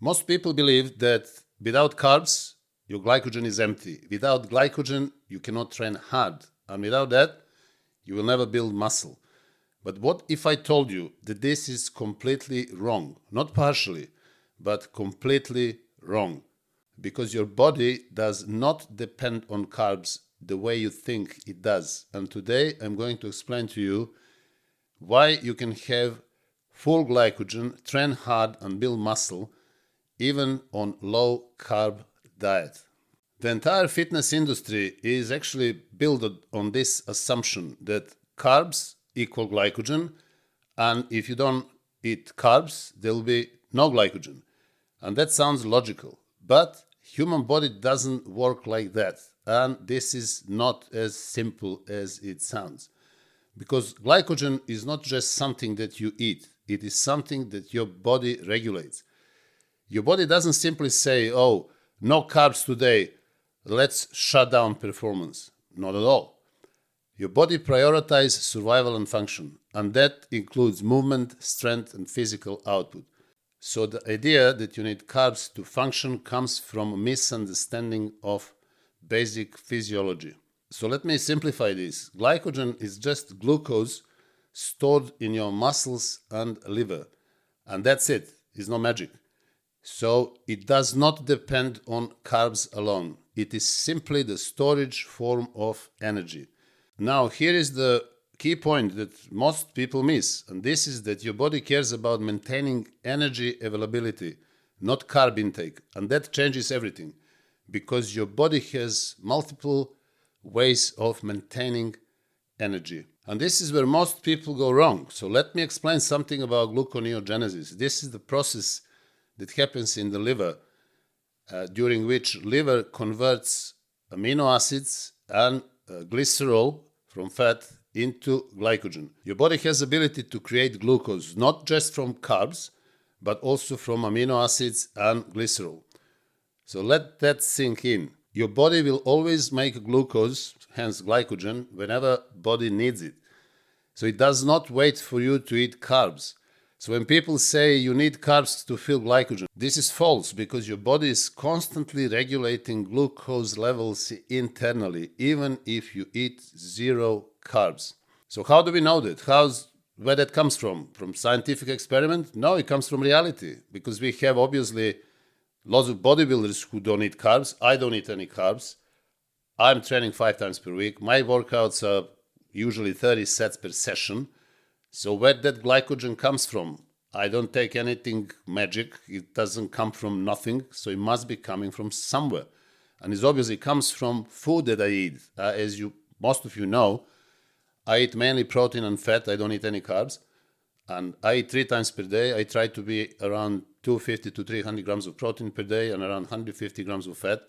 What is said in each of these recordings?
Most people believe that without carbs, your glycogen is empty. Without glycogen, you cannot train hard. And without that, you will never build muscle. But what if I told you that this is completely wrong? Not partially, but completely wrong. Because your body does not depend on carbs the way you think it does. And today I'm going to explain to you why you can have full glycogen, train hard and build muscle even on low carb diet. The entire fitness industry is actually built on this assumption that carbs equal glycogen, and if you don't eat carbs, there will be no glycogen. And that sounds logical, but human body doesn't work like that, and this is not as simple as it sounds. Because glycogen is not just something that you eat, it is something that your body regulates. Your body doesn't simply say, oh, no carbs today, let's shut down performance. Not at all. Your body prioritizes survival and function, and that includes movement, strength, and physical output. So the idea that you need carbs to function comes from a misunderstanding of basic physiology. So let me simplify this. Glycogen is just glucose stored in your muscles and liver, and that's it. It's no magic. So it does not depend on carbs alone. It is simply the storage form of energy. Now, here is the key point that most people miss, and this is that your body cares about maintaining energy availability, not carb intake. And that changes everything because your body has multiple ways of maintaining energy. And this is where most people go wrong. So let me explain something about gluconeogenesis. This is the process that happens in the liver, during which liver converts amino acids and glycerol from fat into glycogen. Your body has the ability to create glucose, not just from carbs, but also from amino acids and glycerol. So let that sink in. Your body will always make glucose, hence glycogen, whenever body needs it. So it does not wait for you to eat carbs. So when people say you need carbs to fill glycogen, this is false because your body is constantly regulating glucose levels internally, even if you eat zero carbs. So how do we know that? Where that comes from? From scientific experiment? No, it comes from reality because we have obviously lots of bodybuilders who don't eat carbs. I don't eat any carbs. I'm training 5 times per week. My workouts are usually 30 sets per session. So where that glycogen comes from? I don't take anything magic. It doesn't come from nothing. So it must be coming from somewhere. And it obviously comes from food that I eat. As most of you know, I eat mainly protein and fat. I don't eat any carbs. And I eat 3 times per day. I try to be around 250 to 300 grams of protein per day and around 150 grams of fat.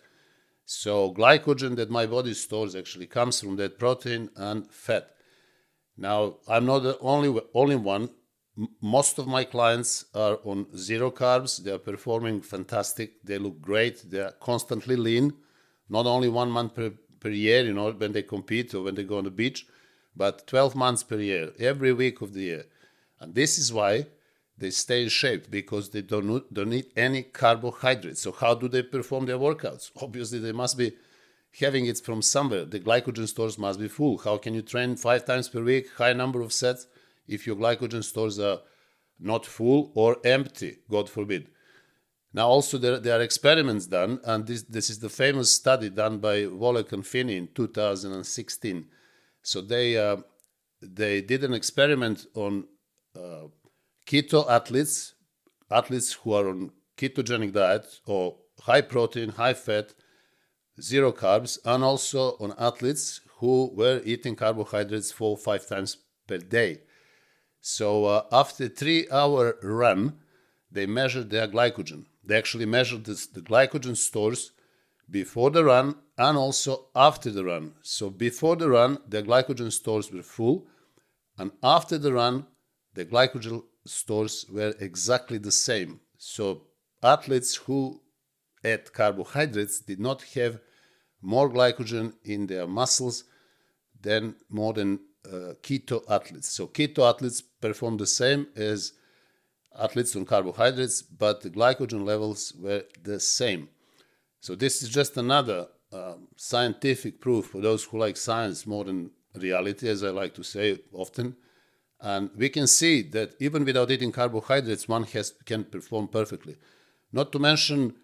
So glycogen that my body stores actually comes from that protein and fat. Now, I'm not the only one. Most of my clients are on zero carbs. They are performing fantastic. They look great. They are constantly lean, not only 1 month per year, when they compete or when they go on the beach, but 12 months per year, every week of the year. And this is why they stay in shape, because they don't eat any carbohydrates. So how do they perform their workouts? Obviously, they must be having it from somewhere. The glycogen stores must be full. How can you train 5 times per week, high number of sets, if your glycogen stores are not full or empty, God forbid? Now, also, there are experiments done, and this is the famous study done by Volek and Finney in 2016. So they did an experiment on keto athletes who are on ketogenic diet or high protein, high fat, zero carbs, and also on athletes who were eating carbohydrates 4-5 times per day. So after a 3-hour run, they measured their glycogen. They actually measured the glycogen stores before the run and also after the run. So before the run, their glycogen stores were full, and after the run, the glycogen stores were exactly the same. So athletes who ate carbohydrates did not have more glycogen in their muscles than keto athletes. So keto athletes perform the same as athletes on carbohydrates, but the glycogen levels were the same. So this is just another scientific proof for those who like science more than reality, as I like to say often. And we can see that even without eating carbohydrates, one can perform perfectly. Not to mention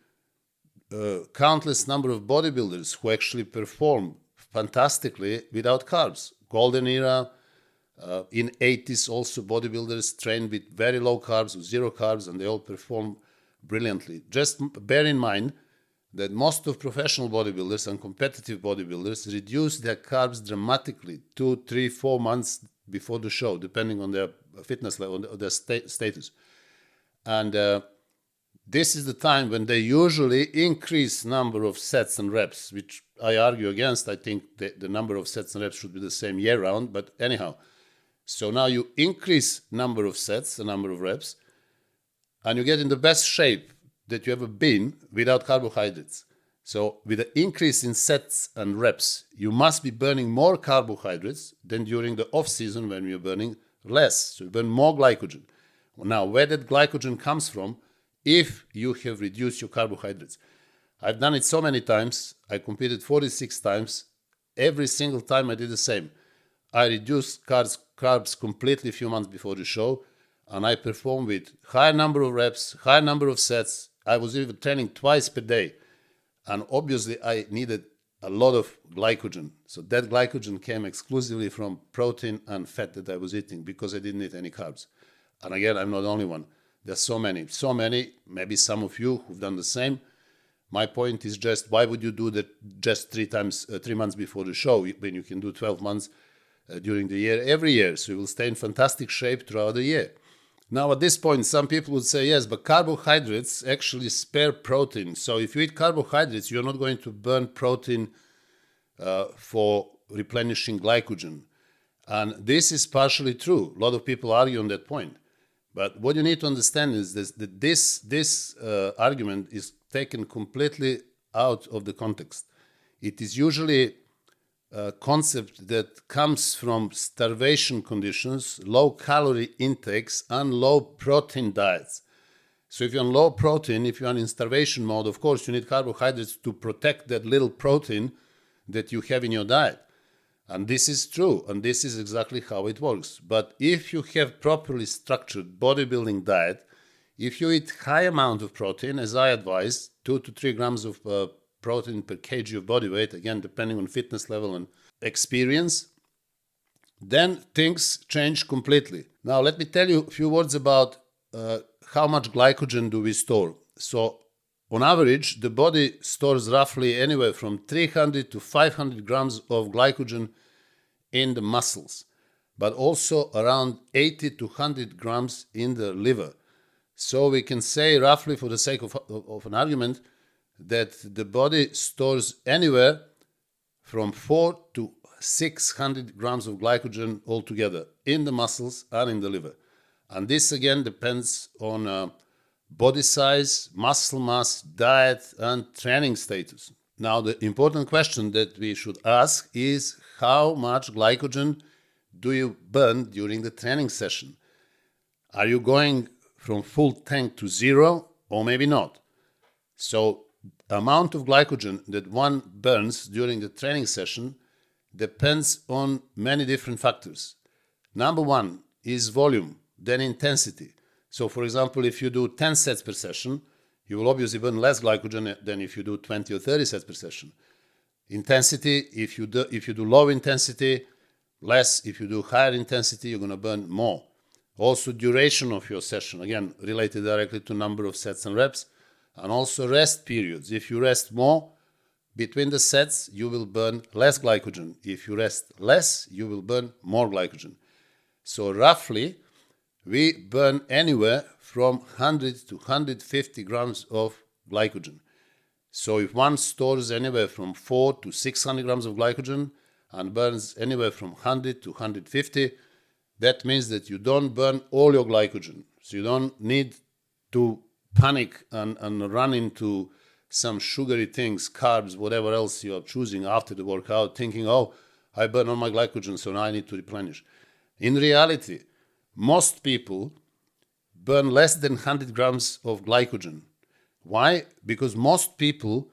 countless number of bodybuilders who actually perform fantastically without carbs. Golden era, in 80s also bodybuilders trained with very low carbs or zero carbs, and they all perform brilliantly. Just bear in mind that most of professional bodybuilders and competitive bodybuilders reduce their carbs dramatically 2, 3, 4 months before the show, depending on their fitness level, or their status. And this is the time when they usually increase number of sets and reps, which I argue against. I think the number of sets and reps should be the same year round, but anyhow. So now you increase number of sets, the number of reps, and you get in the best shape that you ever been without carbohydrates. So with the increase in sets and reps, you must be burning more carbohydrates than during the off season when you're burning less. So you burn more glycogen. Now, where that glycogen comes from, if you have reduced your carbohydrates. I've done it so many times. I competed 46 times. Every single time I did the same. I reduced carbs completely a few months before the show, and I performed with high number of reps, high number of sets. I was even training twice per day. And obviously, I needed a lot of glycogen. So that glycogen came exclusively from protein and fat that I was eating because I didn't eat any carbs. And again, I'm not the only one. There's so many, maybe some of you who've done the same. My point is just, why would you do that just 3 months before the show when you can do 12 months during the year, every year? So you will stay in fantastic shape throughout the year. Now, at this point, some people would say, yes, but carbohydrates actually spare protein. So if you eat carbohydrates, you're not going to burn protein for replenishing glycogen. And this is partially true. A lot of people argue on that point. But what you need to understand is that this argument is taken completely out of the context. It is usually a concept that comes from starvation conditions, low calorie intakes, and low protein diets. So if you're on low protein, if you're in starvation mode, of course you need carbohydrates to protect that little protein that you have in your diet. And this is true, and this is exactly how it works. But if you have properly structured bodybuilding diet, if you eat high amount of protein, as I advise, 2 to 3 grams of protein per kg of body weight, again, depending on fitness level and experience, then things change completely. Now, let me tell you a few words about how much glycogen do we store. So, on average, the body stores roughly anywhere from 300 to 500 grams of glycogen in the muscles, but also around 80 to 100 grams in the liver. So we can say, roughly for the sake of an argument, that the body stores anywhere from 4 to 600 grams of glycogen altogether in the muscles and in the liver. And this again depends on body size, muscle mass, diet, and training status. Now, the important question that we should ask is, how much glycogen do you burn during the training session? Are you going from full tank to zero, or maybe not? So, the amount of glycogen that one burns during the training session depends on many different factors. Number one is volume, then intensity. So, for example, if you do 10 sets per session, you will obviously burn less glycogen than if you do 20 or 30 sets per session. Intensity, if you do low intensity, less. If you do higher intensity, you're going to burn more. Also, duration of your session, again, related directly to number of sets and reps. And also rest periods. If you rest more between the sets, you will burn less glycogen. If you rest less, you will burn more glycogen. So roughly, we burn anywhere from 100 to 150 grams of glycogen. So if one stores anywhere from 4 to 600 grams of glycogen and burns anywhere from 100 to 150, that means that you don't burn all your glycogen. So you don't need to panic and run into some sugary things, carbs, whatever else you are choosing after the workout, thinking, oh, I burn all my glycogen, so now I need to replenish. In reality, most people burn less than 100 grams of glycogen. Why? Because most people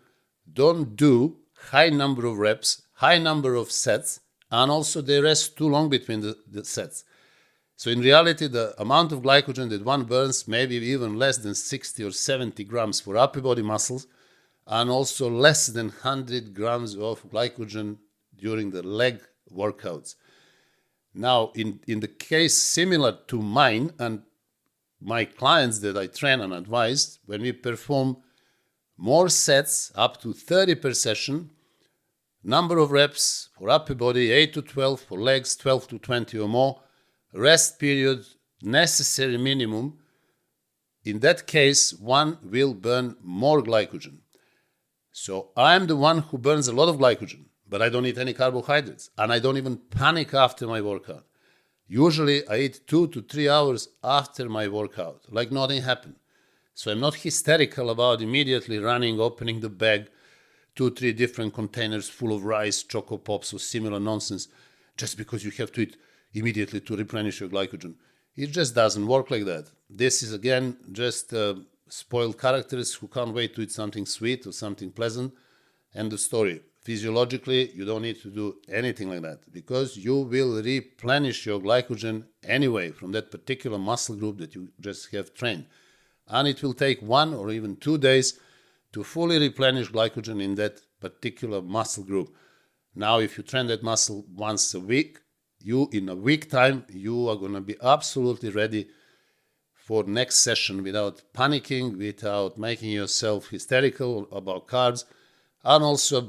don't do high number of reps, high number of sets, and also they rest too long between the sets. So in reality, the amount of glycogen that one burns may be even less than 60 or 70 grams for upper body muscles, and also less than 100 grams of glycogen during the leg workouts. Now, in the case similar to mine and my clients that I train and advise, when we perform more sets, up to 30 per session, number of reps for upper body, 8 to 12, for legs, 12 to 20 or more, rest period, necessary minimum, in that case, one will burn more glycogen. So I'm the one who burns a lot of glycogen, but I don't eat any carbohydrates, and I don't even panic after my workout. Usually I eat 2 to 3 hours after my workout, like nothing happened. So I'm not hysterical about immediately running, opening the bag, 2-3 different containers full of rice, choco pops, or similar nonsense, just because you have to eat immediately to replenish your glycogen. It just doesn't work like that. This is, again, just spoiled characters who can't wait to eat something sweet or something pleasant. End of story. Physiologically, you don't need to do anything like that, because you will replenish your glycogen anyway from that particular muscle group that you just have trained. And it will take 1 or even 2 days to fully replenish glycogen in that particular muscle group. Now, if you train that muscle once a week, in a week time, you are going to be absolutely ready for next session without panicking, without making yourself hysterical about carbs, and also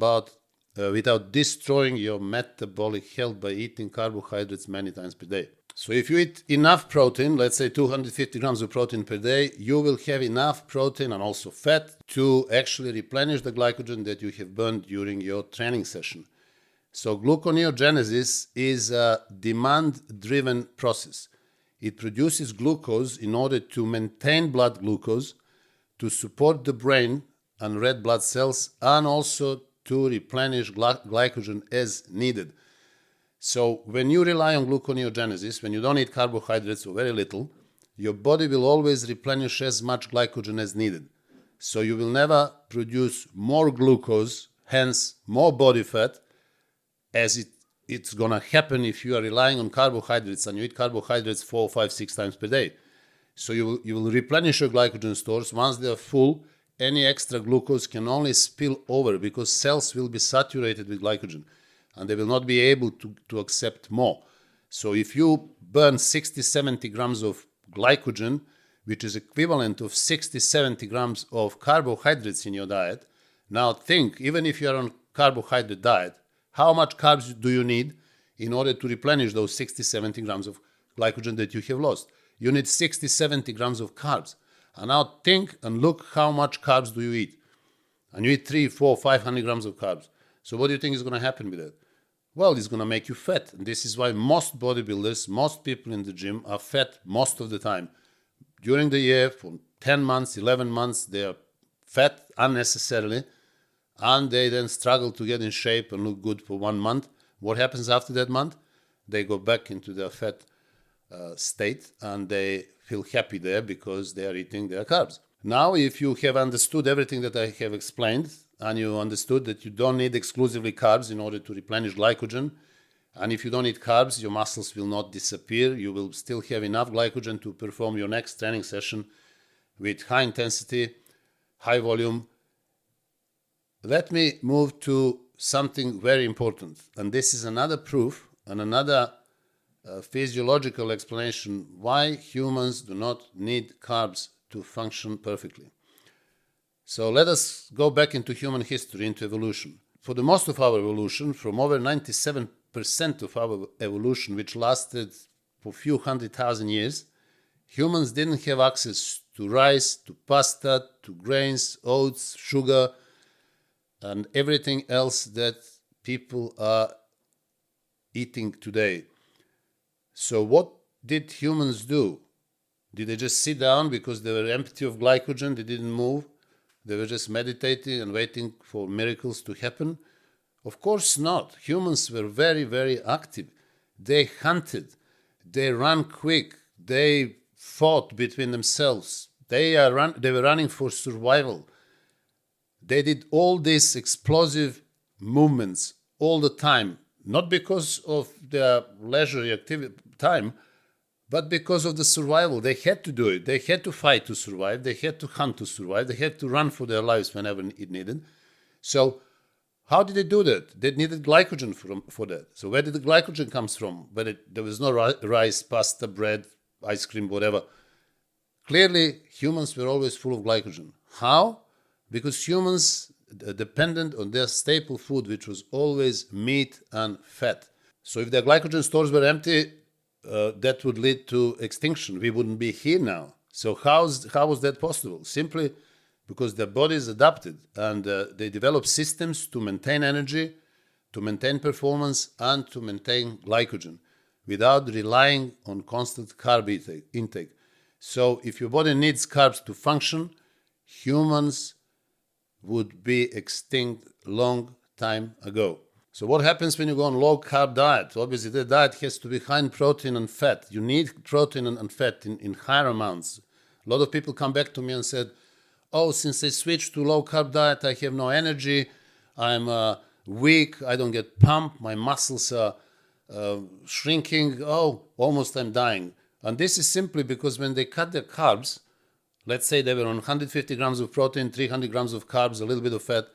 without destroying your metabolic health by eating carbohydrates many times per day. So if you eat enough protein, let's say 250 grams of protein per day, you will have enough protein and also fat to actually replenish the glycogen that you have burned during your training session. So gluconeogenesis is a demand-driven process. It produces glucose in order to maintain blood glucose, to support the brain and red blood cells, and also to replenish glycogen as needed. So when you rely on gluconeogenesis, when you don't eat carbohydrates or very little, your body will always replenish as much glycogen as needed. So you will never produce more glucose, hence more body fat, as it's going to happen if you are relying on carbohydrates and you eat carbohydrates 4, 5, 6 times per day. So you will replenish your glycogen stores. Once they are full, any extra glucose can only spill over because cells will be saturated with glycogen and they will not be able to accept more. So if you burn 60, 70 grams of glycogen, which is equivalent of 60, 70 grams of carbohydrates in your diet, now think, even if you are on carbohydrate diet, how much carbs do you need in order to replenish those 60, 70 grams of glycogen that you have lost? You need 60, 70 grams of carbs. And now think and look how much carbs do you eat. And you eat 3, 4, 500 grams of carbs. So what do you think is going to happen with that? Well, it's going to make you fat. And this is why most bodybuilders, most people in the gym are fat most of the time. During the year, for 10 months, 11 months, they are fat unnecessarily. And they then struggle to get in shape and look good for 1 month. What happens after that month? They go back into their fat state and they feel happy there because they are eating their carbs. Now, if you have understood everything that I have explained and you understood that you don't need exclusively carbs in order to replenish glycogen, and if you don't eat carbs, your muscles will not disappear. You will still have enough glycogen to perform your next training session with high intensity, high volume. Let me move to something very important, and this is another proof and another physiological explanation why humans do not need carbs to function perfectly. So let us go back into human history, into evolution. For the most of our evolution, from over 97% of our evolution, which lasted for a few 100,000 years, humans didn't have access to rice, to pasta, to grains, oats, sugar, and everything else that people are eating today. So what did humans do? Did they just sit down because they were empty of glycogen, they didn't move? They were just meditating and waiting for miracles to happen? Of course not. Humans were very, very active. They hunted, they ran quick, they fought between themselves. They were running for survival. They did all these explosive movements all the time, not because of their leisure activity time, but because of the survival. They had to do it. They had to fight to survive. They had to hunt to survive. They had to run for their lives whenever it needed. So how did they do that? They needed glycogen for that. So where did the glycogen comes from? There was no rice, pasta, bread, ice cream, whatever. Clearly, humans were always full of glycogen. How? Because humans dependent on their staple food, which was always meat and fat. So if their glycogen stores were empty, that would lead to extinction. We wouldn't be here now. So how was that possible? Simply because their bodies adapted and they developed systems to maintain energy, to maintain performance, and to maintain glycogen without relying on constant carb intake. So if your body needs carbs to function, humans would be extinct long time ago. So what happens when you go on low-carb diet? Obviously, the diet has to be high in protein and fat. You need protein and fat in higher amounts. A lot of people come back to me and said, oh, since I switched to low-carb diet, I have no energy, I'm weak, I don't get pumped, my muscles are shrinking, almost I'm dying. And this is simply because when they cut their carbs, let's say they were on 150 grams of protein, 300 grams of carbs, a little bit of fat,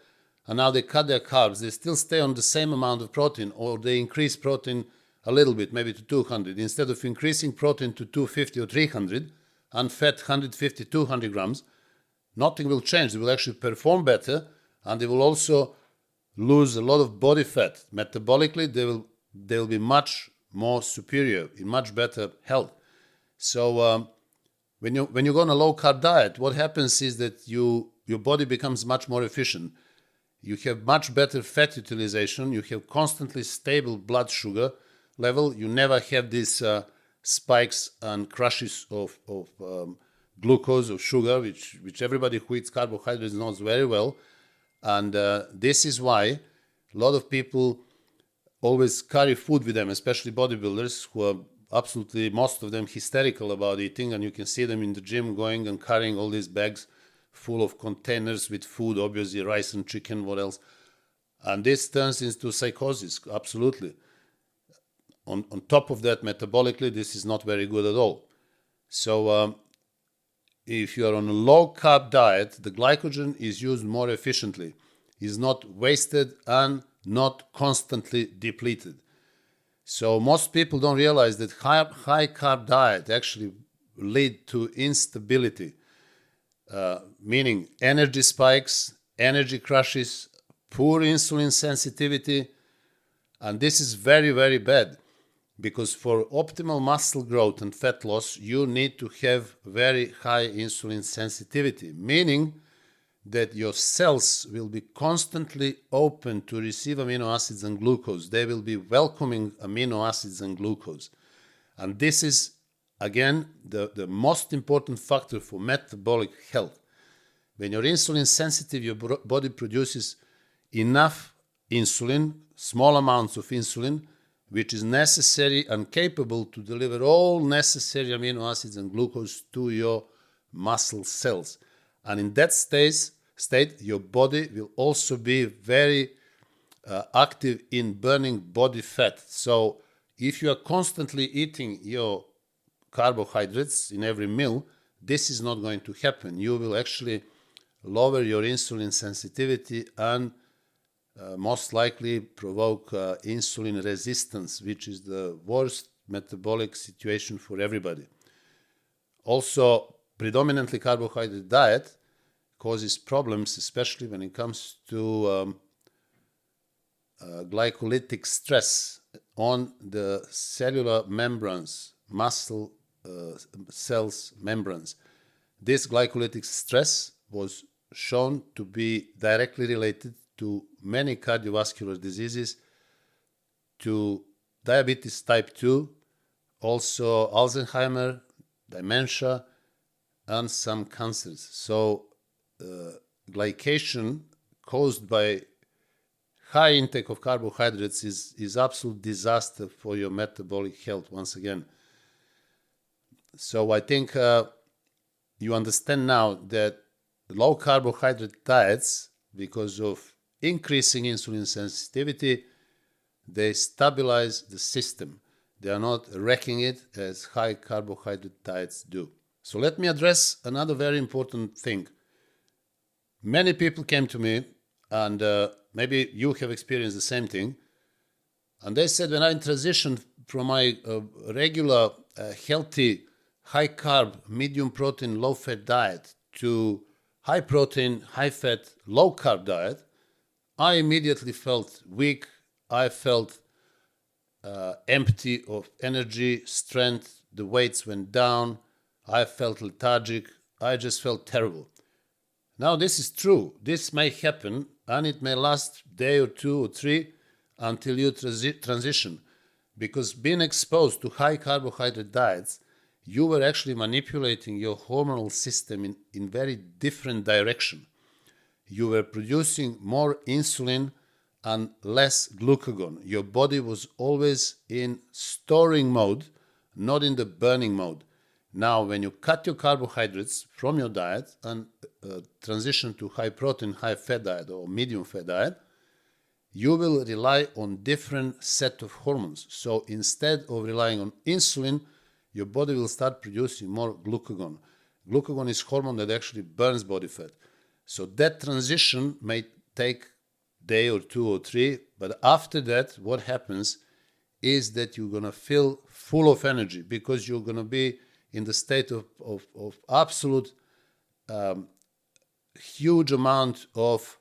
and now they cut their carbs, they still stay on the same amount of protein, or they increase protein a little bit, maybe to 200. Instead of increasing protein to 250 or 300, and fat 150, 200 grams, nothing will change. They will actually perform better, and they will also lose a lot of body fat. Metabolically, they will be much more superior, in much better health. So when you go on a low-carb diet, what happens is that your body becomes much more efficient. You have much better fat utilization. You have constantly stable blood sugar level. You never have these spikes and crashes of glucose or sugar, which everybody who eats carbohydrates knows very well. And this is why a lot of people always carry food with them, especially bodybuilders who are absolutely, most of them, hysterical about eating. And you can see them in the gym going and carrying all these bags full of containers with food, obviously rice and chicken, what else? And this turns into psychosis, absolutely. On top of that, metabolically, this is not very good at all. So if you are on a low-carb diet, the glycogen is used more efficiently, is not wasted and not constantly depleted. So most people don't realize that high-carb diet actually lead to instability, meaning energy spikes, energy crashes, poor insulin sensitivity, and this is very, very bad. Because for optimal muscle growth and fat loss, you need to have very high insulin sensitivity, meaning that your cells will be constantly open to receive amino acids and glucose. They will be welcoming amino acids and glucose. And this is, again, the most important factor for metabolic health. When you're insulin sensitive, your body produces enough insulin, small amounts of insulin, which is necessary and capable to deliver all necessary amino acids and glucose to your muscle cells. And in that state, your body will also be very active in burning body fat. So if you are constantly eating your carbohydrates in every meal, this is not going to happen. You will actually lower your insulin sensitivity and most likely provoke insulin resistance, which is the worst metabolic situation for everybody. Also, predominantly carbohydrate diet causes problems, especially when it comes to glycolytic stress on the cellular membranes, muscle cells membranes. This glycolytic stress was shown to be directly related to many cardiovascular diseases, to diabetes type 2, also Alzheimer, dementia, and some cancers. So glycation caused by high intake of carbohydrates is absolute disaster for your metabolic health once again. So I think you understand now that low carbohydrate diets, because of increasing insulin sensitivity, they stabilize the system. They are not wrecking it as high carbohydrate diets do. So let me address another very important thing. Many people came to me, and maybe you have experienced the same thing, and they said, when I transitioned from my regular, healthy, high carb, medium protein, low fat diet to high protein, high fat, low carb diet, I immediately felt weak. I felt empty of energy, strength. The weights went down. I felt lethargic. I just felt terrible. Now, this is true. This may happen, and it may last a day or two or three until you transition. Because being exposed to high carbohydrate diets, you were actually manipulating your hormonal system in very different direction. You were producing more insulin and less glucagon. Your body was always in storing mode, not in the burning mode. Now, when you cut your carbohydrates from your diet and transition to high protein, high fat diet or medium fat diet, you will rely on different set of hormones. So instead of relying on insulin, your body will start producing more glucagon. Glucagon is hormone that actually burns body fat. So that transition may take a day or two or three, but after that, what happens is that you're going to feel full of energy because you're going to be in the state of absolute huge amount of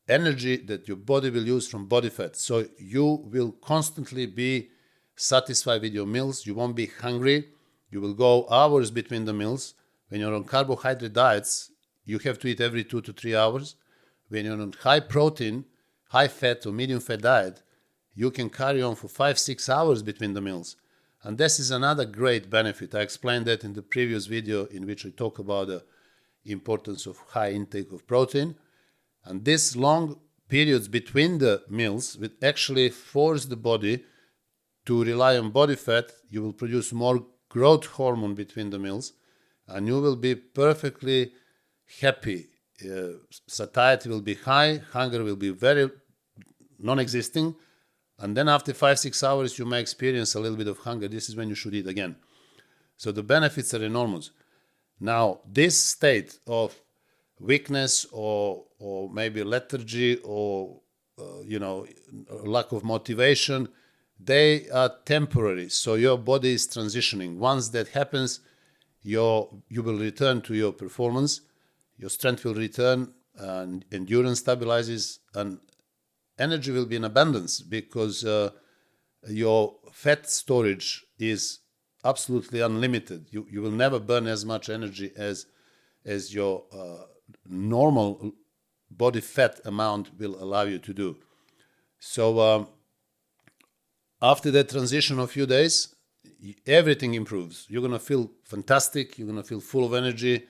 energy that your body will use from body fat. So you will constantly be satisfied with your meals. You won't be hungry. You will go hours between the meals. When you're on carbohydrate diets, you have to eat every 2 to 3 hours. When you're on high protein, high fat or medium fat diet, you can carry on for 5-6 hours between the meals. And this is another great benefit. I explained that in the previous video in which I talk about the importance of high intake of protein. And these long periods between the meals will actually force the body to rely on body fat. You will produce more growth hormone between the meals, and you will be perfectly happy. Satiety will be high, hunger will be very non-existing, and then after 5-6 hours you may experience a little bit of hunger. This is when you should eat again. So the benefits are enormous. Now, this state of weakness or maybe lethargy or lack of motivation, they are temporary. So your body is transitioning. Once that happens, you will return to your performance. Your strength will return, and endurance stabilizes, and energy will be in abundance because your fat storage is absolutely unlimited. You will never burn as much energy as your normal body fat amount will allow you to do. So after that transition of a few days, everything improves. You're going to feel fantastic. You're going to feel full of energy.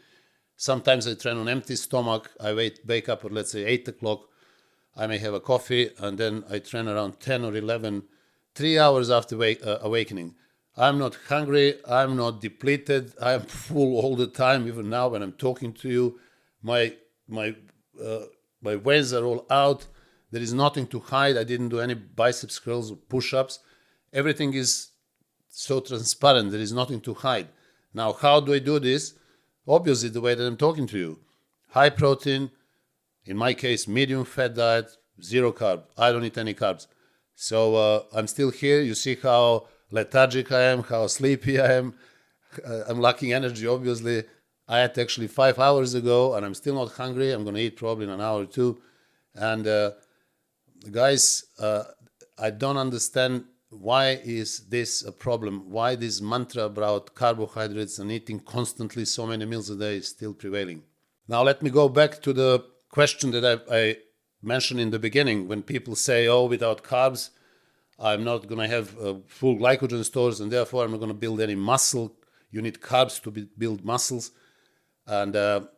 Sometimes I train on empty stomach. I wake up at, let's say, 8 o'clock. I may have a coffee, and then I train around 10 or 11, 3 hours after awakening. I'm not hungry. I'm not depleted. I'm full all the time. Even now when I'm talking to you, my veins are all out. There is nothing to hide. I didn't do any biceps curls or push-ups. Everything is so transparent. There is nothing to hide. Now, how do I do this? Obviously, the way that I'm talking to you. High protein, in my case, medium fat diet, zero carb. I don't eat any carbs. So I'm still here. You see how lethargic I am, how sleepy I am. I'm lacking energy, obviously. I ate actually 5 hours ago, and I'm still not hungry. I'm going to eat probably in an hour or two. And guys, I don't understand why is this a problem? Why this mantra about carbohydrates and eating constantly so many meals a day is still prevailing? Now let me go back to the question that I mentioned in the beginning. When people say, oh, without carbs, I'm not going to have full glycogen stores, and therefore I'm not going to build any muscle. You need carbs to build muscles. And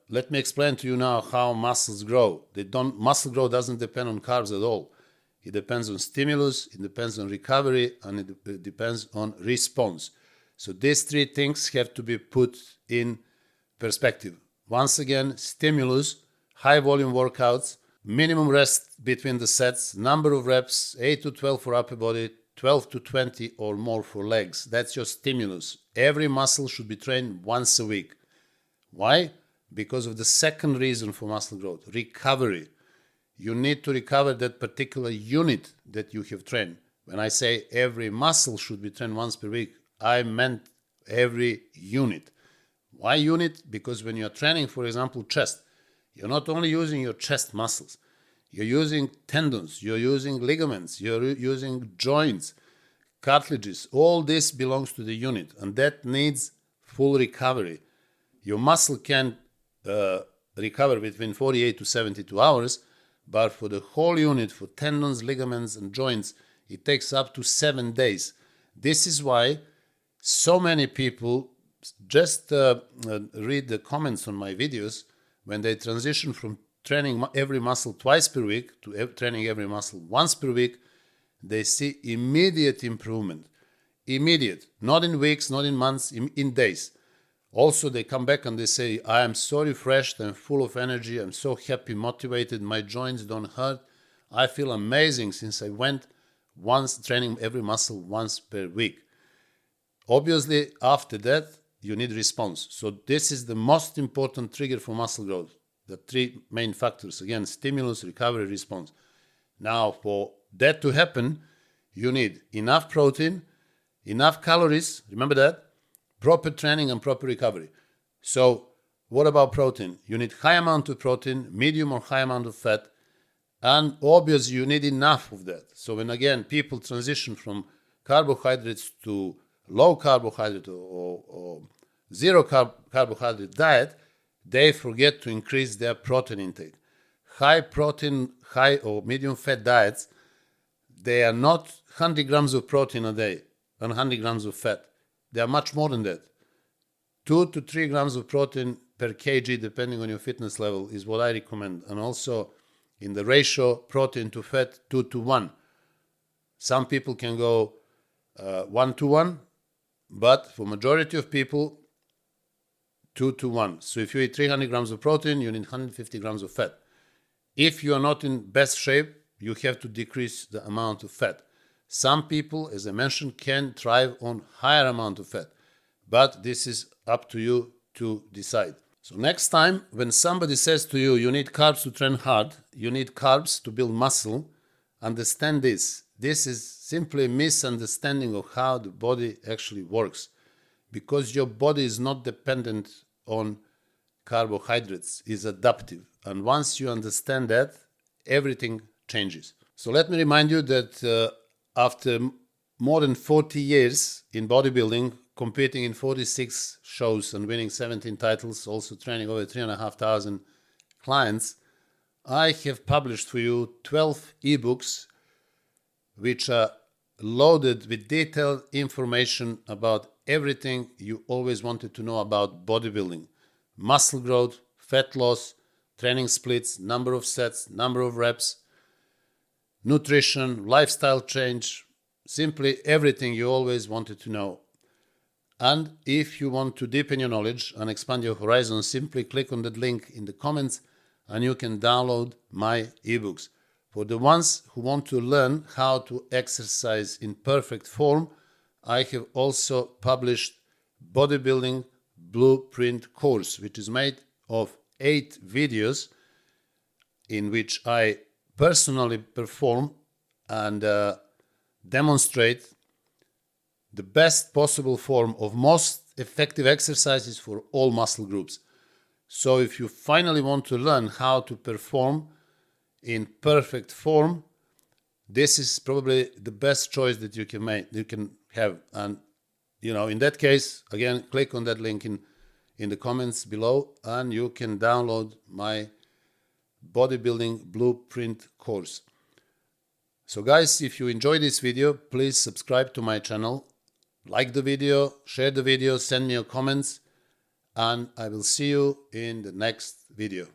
let me explain to you now how muscles grow. Muscle growth doesn't depend on carbs at all. It depends on stimulus, it depends on recovery, and it depends on response. So these three things have to be put in perspective. Once again, stimulus, high volume workouts, minimum rest between the sets, number of reps, 8 to 12 for upper body, 12 to 20 or more for legs. That's your stimulus. Every muscle should be trained once a week. Why? Because of the second reason for muscle growth, recovery. You need to recover that particular unit that you have trained. When I say every muscle should be trained once per week, I meant every unit. Why unit? Because when you're training, for example, chest, you're not only using your chest muscles, you're using tendons, you're using ligaments, you're using joints, cartilages. All this belongs to the unit, and that needs full recovery. Your muscle can recover between 48 to 72 hours, but for the whole unit, for tendons, ligaments, and joints, it takes up to 7 days. This is why so many people just read the comments on my videos. When they transition from training every muscle twice per week to training every muscle once per week, they see immediate improvement. Immediate. Not in weeks, not in months, in days. Also, they come back and they say, I am so refreshed, I'm full of energy, I'm so happy, motivated, my joints don't hurt. I feel amazing since I went once training every muscle once per week. Obviously, after that, you need response. So this is the most important trigger for muscle growth. The three main factors, again, stimulus, recovery, response. Now, for that to happen, you need enough protein, enough calories, remember that, proper training and proper recovery. So what about protein? You need high amount of protein, medium or high amount of fat, and obviously you need enough of that. So when, again, people transition from carbohydrates to low carbohydrate or zero carbohydrate diet, they forget to increase their protein intake. High protein, high or medium fat diets, they are not 100 grams of protein a day and 100 grams of fat. They are much more than that. 2 to 3 grams of protein per kg, depending on your fitness level, is what I recommend. And also in the ratio protein to fat, 2 to 1. Some people can go 1 to 1, but for majority of people, 2 to 1. So if you eat 300 grams of protein, you need 150 grams of fat. If you are not in best shape, you have to decrease the amount of fat. Some people, as I mentioned, can thrive on higher amount of fat, but this is up to you to decide. So next time, when somebody says to you, you need carbs to train hard, you need carbs to build muscle, understand this. This is simply a misunderstanding of how the body actually works, because your body is not dependent on carbohydrates, it's adaptive. And once you understand that, everything changes. So let me remind you that after more than 40 years in bodybuilding, competing in 46 shows and winning 17 titles, also training over 3,500 clients, I have published for you 12 ebooks which are loaded with detailed information about everything you always wanted to know about bodybuilding. Muscle growth, fat loss, training splits, number of sets, number of reps, nutrition, lifestyle change, simply everything you always wanted to know. And if you want to deepen your knowledge and expand your horizon, simply click on that link in the comments and you can download my ebooks. For the ones who want to learn how to exercise in perfect form, I have also published Bodybuilding Blueprint course, which is made of 8 videos in which I personally perform and demonstrate the best possible form of most effective exercises for all muscle groups. So if you finally want to learn how to perform in perfect form, this is probably the best choice that you can make, you can have. And in that case, again, click on that link in the comments below and you can download my Bodybuilding Blueprint course. So guys, if you enjoyed this video, please subscribe to my channel, like the video, share the video, send me your comments, and I will see you in the next video.